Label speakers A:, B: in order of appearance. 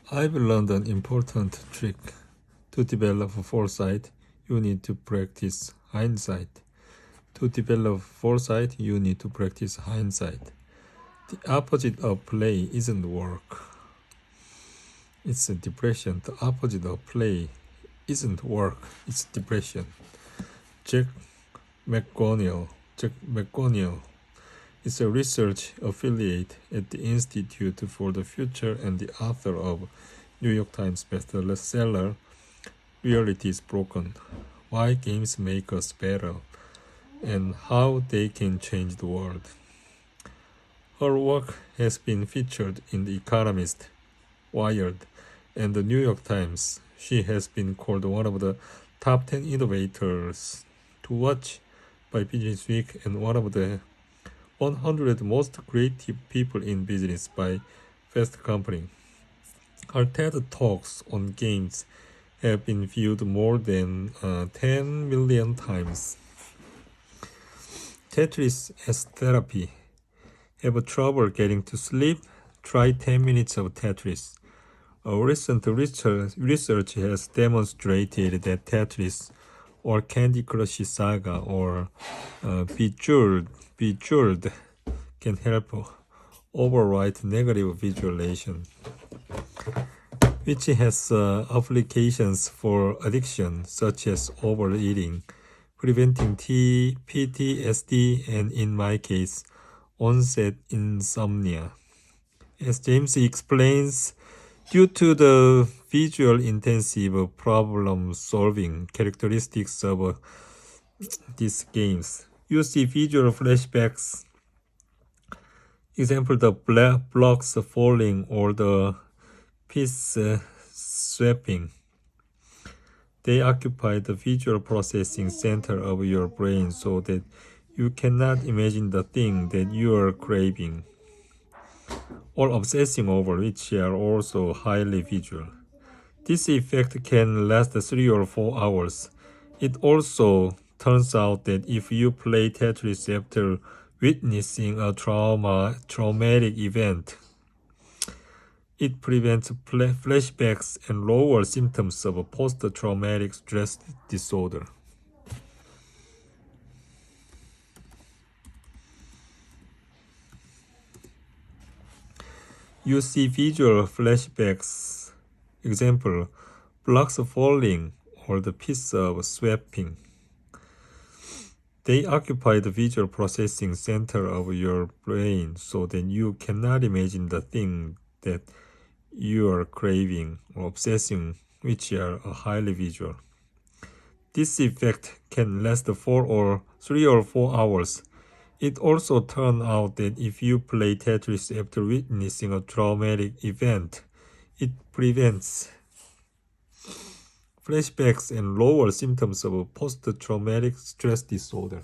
A: I've learned an important trick. To develop foresight, you need to practice hindsight. To develop foresight, you need to practice hindsight. The opposite of play isn't work. It's depression. The opposite of play isn't work. It's depression. Jack McGonigal is a research affiliate at the Institute for the Future and the author of New York Times bestseller Reality is Broken: Why Games Make Us Better and How They Can Change the World. Her work has been featured in The Economist, Wired, and the New York Times. She has been called one of the top 10 innovators to watch by Business Week and one of the 100 most creative people in business by Fast Company. Her TED Talks on games have been viewed more than 10 million times. Tetris as therapy. Have trouble getting to sleep? Try 10 minutes of Tetris. Recent research has demonstrated that Tetris or Candy Crush Saga or Bejeweled can help override negative visualization, which has applications for addiction such as overeating, preventing PTSD, and in my case, onset insomnia. As James explains, due to the visual intensive problem-solving characteristics of these games, you see visual flashbacks, example the blocks falling or the piece swapping. They occupy the visual processing center of your brain so that you cannot imagine the thing that you are craving or obsessing over, which are also highly visual. This effect can last 3 or 4 hours. It also turns out that if you play Tetris after witnessing a traumatic event, it prevents flashbacks and lowers symptoms of post-traumatic stress disorder. You see visual flashbacks, example, blocks falling or the piece of swapping. They occupy the visual processing center of your brain so that you cannot imagine the thing that you are craving or obsessing, which are highly visual. This effect can last 3 or 4 hours. It also turned out that if you play Tetris after witnessing a traumatic event, it prevents flashbacks and lowers symptoms of post-traumatic stress disorder.